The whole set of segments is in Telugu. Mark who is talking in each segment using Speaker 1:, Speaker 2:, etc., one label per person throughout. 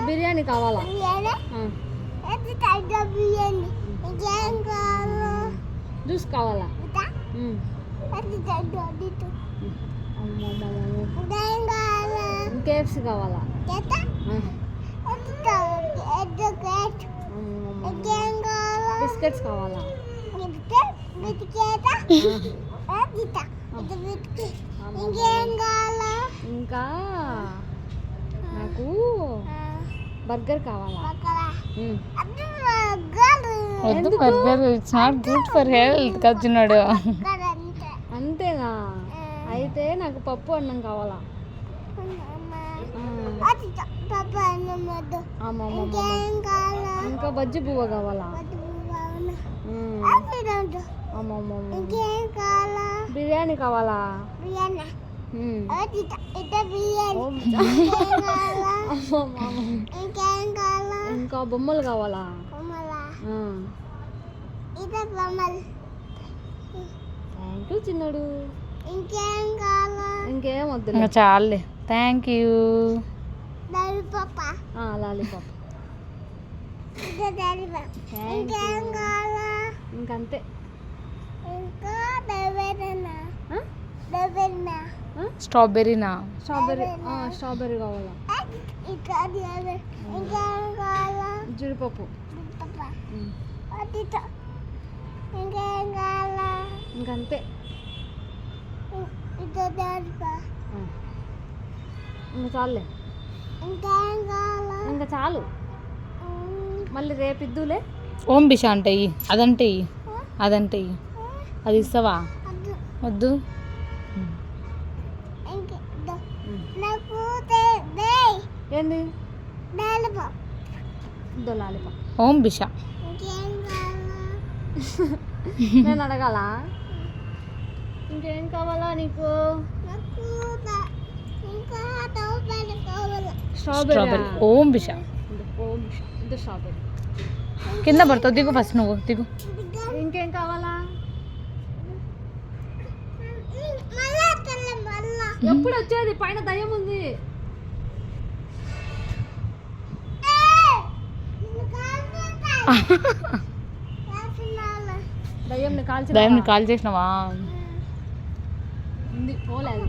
Speaker 1: బిర్యానీ కావాలా? జ్యూస్ కావాలా? కేఎఫ్సి కావాలా? బిస్కెట్స్ కావాలా? ఇంకా నాకు బర్గర్ కావాలా?
Speaker 2: Burger it's not good for health కచ్చినాడు.
Speaker 1: అంతేనా? అయితే నాకు పప్పు అన్నం కావాలా? ఇంకా బజ్జి పువ్వ కావాలా? బిర్యానీ కావాలా? ఇంకా బొమ్మలు కావాలా? థ్యాంక్ యూ చిన్నడు. ఇంకేం వద్దు,
Speaker 2: చాలే. Thank you.
Speaker 1: లాలీపాప్. ఇంకంతే.
Speaker 2: స్ట్రాబెర్రీనా?
Speaker 1: స్ట్రాబెర్రీ కావాలా? జీడిపప్పు. ఇంకంతే. ఇంకా చాలులే. ఇంకా చాలు. మళ్ళీ రేపు ఇద్దులే.
Speaker 2: ఓం బిష అంటే అదంటే అదంటే అది ఇస్తావా? వద్దు.
Speaker 1: ఏంది? లాలీపాప్.
Speaker 2: ఓం బిష.
Speaker 1: నేను అడగాలా? ఇంకేం కావాలా నీకు?
Speaker 2: స్ట్రాబెర్రీ. ఓం బిష.
Speaker 1: స్ట్రాబెర్రీ
Speaker 2: కింద పడతావు, దిగు ఫస్ట్ నువ్వు దిగు.
Speaker 1: ఇంకేం కావాలా? ఎప్పుడు వచ్చేది? పైన దయ్యం ఉంది.
Speaker 2: దయ్యం కాల్ చేసినావా?
Speaker 1: పోలేదు.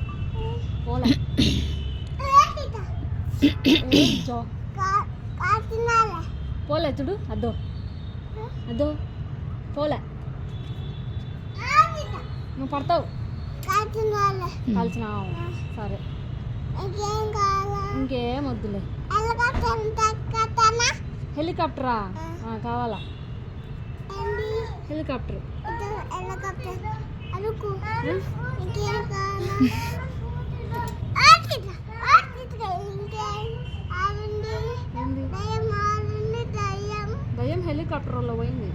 Speaker 1: పోలే చూడు. అద్దో పోలే. నువ్వు పడతావు. కాల్చిన. సరే. ఇంకేం వద్దులే. హెలికాప్టరా? కావాలా? హెలికాప్టర్. దయ్యం హెలికాప్టర్లో పోయింది.